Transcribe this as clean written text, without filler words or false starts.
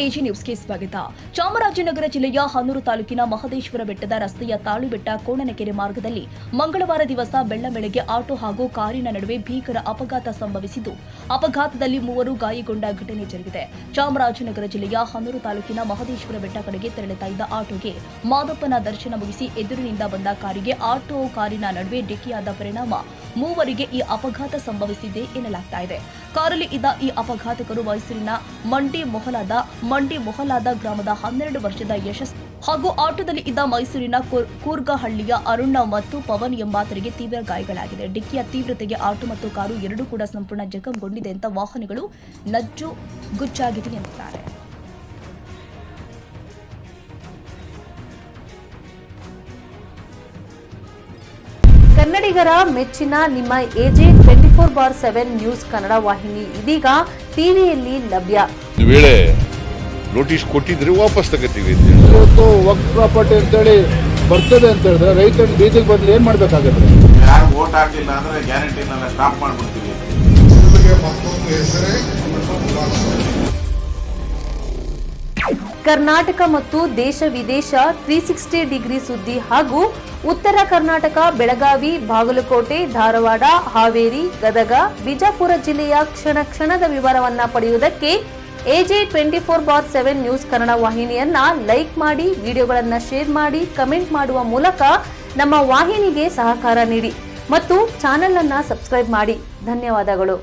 AG ನ್ಯೂಸ್ಗೆ ಸ್ವಾಗತ. ಚಾಮರಾಜನಗರ ಜಿಲ್ಲೆಯ ಹನೂರು ತಾಲೂಕಿನ ಮಹದೇಶ್ವರ ಬೆಟ್ಟದ ರಸ್ತೆಯ ತಾಳುಬೆಟ್ಟ ಕೋಣನಕೆರೆ ಮಾರ್ಗದಲ್ಲಿ ಮಂಗಳವಾರ ದಿವಸ ಬೆಳ್ಳಂಬೆಳಗ್ಗೆ ಆಟೋ ಹಾಗೂ ಕಾರಿನ ನಡುವೆ ಭೀಕರ ಅಪಘಾತ ಸಂಭವಿಸಿದ್ದು, ಅಪಘಾತದಲ್ಲಿ 3 ಗಾಯಗೊಂಡ ಘಟನೆ ಜರುಗಿದೆ. ಚಾಮರಾಜನಗರ ಜಿಲ್ಲೆಯ ಹನೂರು ತಾಲೂಕಿನ ಮಹದೇಶ್ವರ ಬೆಟ್ಟ ಕಡೆಗೆ ತೆರಳುತ್ತಾ ಇದ್ದ ಆಟೋಗೆ ಮಾದಪ್ಪನ ದರ್ಶನ ಮುಗಿಸಿ ಎದುರಿನಿಂದ ಬಂದ ಕಾರಿಗೆ ಕಾರಿನ ನಡುವೆ ಡಿಕ್ಕಿಯಾದ ಪರಿಣಾಮ 3 ಈ ಅಪಘಾತ ಸಂಭವಿಸಿದೆ ಎನ್ನಲಾಗ್ತಾ ಇದೆ. ಕಾರಲ್ಲಿ ಇದ್ದ ಈ ಅಪಘಾತಕರು ಮೈಸೂರಿನ ಮಂಡಿ ಮೊಹಲಾದ ಗ್ರಾಮದ 12 ವರ್ಷದ ಯಶಸ್ ಹಾಗೂ ಆಟೋದಲ್ಲಿ ಇದ್ದ ಮೈಸೂರಿನ ಕೂರ್ಗಹಳ್ಳಿಯ ಅರುಣ್ ಮತ್ತು ಪವನ್ ಎಂಬಾತರಿಗೆ ತೀವ್ರ ಗಾಯಗಳಾಗಿದೆ. ಡಿಕ್ಕಿಯ ತೀವ್ರತೆಗೆ ಆಟೋ ಮತ್ತು ಕಾರು ಎರಡೂ ಕೂಡ ಸಂಪೂರ್ಣ ಜಖಂಗೊಂಡಿದೆ ಅಂತ ವಾಹನಗಳು ಗುಚ್ಚಾಗಿದೆ ಎಂದಿದ್ದಾರೆ. ಕನ್ನಡಿಗರ ಮೆಚ್ಚಿನ ನಿಮ್ಮ ಎಜೆ 24/7 ನ್ಯೂಸ್ ಕನ್ನಡ ವಾಹಿನಿ ಇದೀಗ ಟಿವಿಯಲ್ಲಿ ಲಭ್ಯ. ವೇಳೆ ನೋಟಿಸ್ ಕೊಟ್ಟಿದ್ರೆ ವಾಪಸ್ ತಗೋತೀವಿ. ಇವತ್ತು ವಕ್ಫ್ ಪ್ರಾಪರ್ಟಿ ಅಂತೇಳಿ ಬರ್ತದೆ ಅಂತ ಹೇಳಿದ್ರೆ ರೈತರು ಬೀದಿಗೆ ಬದಲು ಏನ್ ಮಾಡ್ಬೇಕಾಗತ್ತೆ? ಯಾರು ವೋಟ್ ಹಾಕಿಲ್ಲ ಅಂದ್ರೆ ಗ್ಯಾರಂಟಿನೆಲ್ಲ ಸ್ಟಾಪ್ ಮಾಡ್ಬಿಡ್ತೀವಿ. ಕರ್ನಾಟಕ ಮತ್ತು ದೇಶ ವಿದೇಶ 360 ಡಿಗ್ರಿ ಸುದ್ದಿ ಹಾಗೂ ಉತ್ತರ ಕರ್ನಾಟಕ, ಬೆಳಗಾವಿ, ಬಾಗಲಕೋಟೆ, ಧಾರವಾಡ, ಹಾವೇರಿ, ಗದಗ, ಬಿಜಾಪುರ ಜಿಲ್ಲೆಯ ಕ್ಷಣದ ವಿವರವನ್ನ ಪಡೆಯುವುದಕ್ಕೆ ಎಜೆ 24/7 ನ್ಯೂಸ್ ಕನ್ನಡ ವಾಹಿನಿಯನ್ನ ಲೈಕ್ ಮಾಡಿ, ವಿಡಿಯೋಗಳನ್ನ ಶೇರ್ ಮಾಡಿ, ಕಮೆಂಟ್ ಮಾಡುವ ಮೂಲಕ ನಮ್ಮ ವಾಹಿನಿಗೆ ಸಹಕಾರ ನೀಡಿ ಮತ್ತು ಚಾನೆಲ್ ಅನ್ನ ಸಬ್ಸ್ಕ್ರೈಬ್ ಮಾಡಿ. ಧನ್ಯವಾದಗಳು.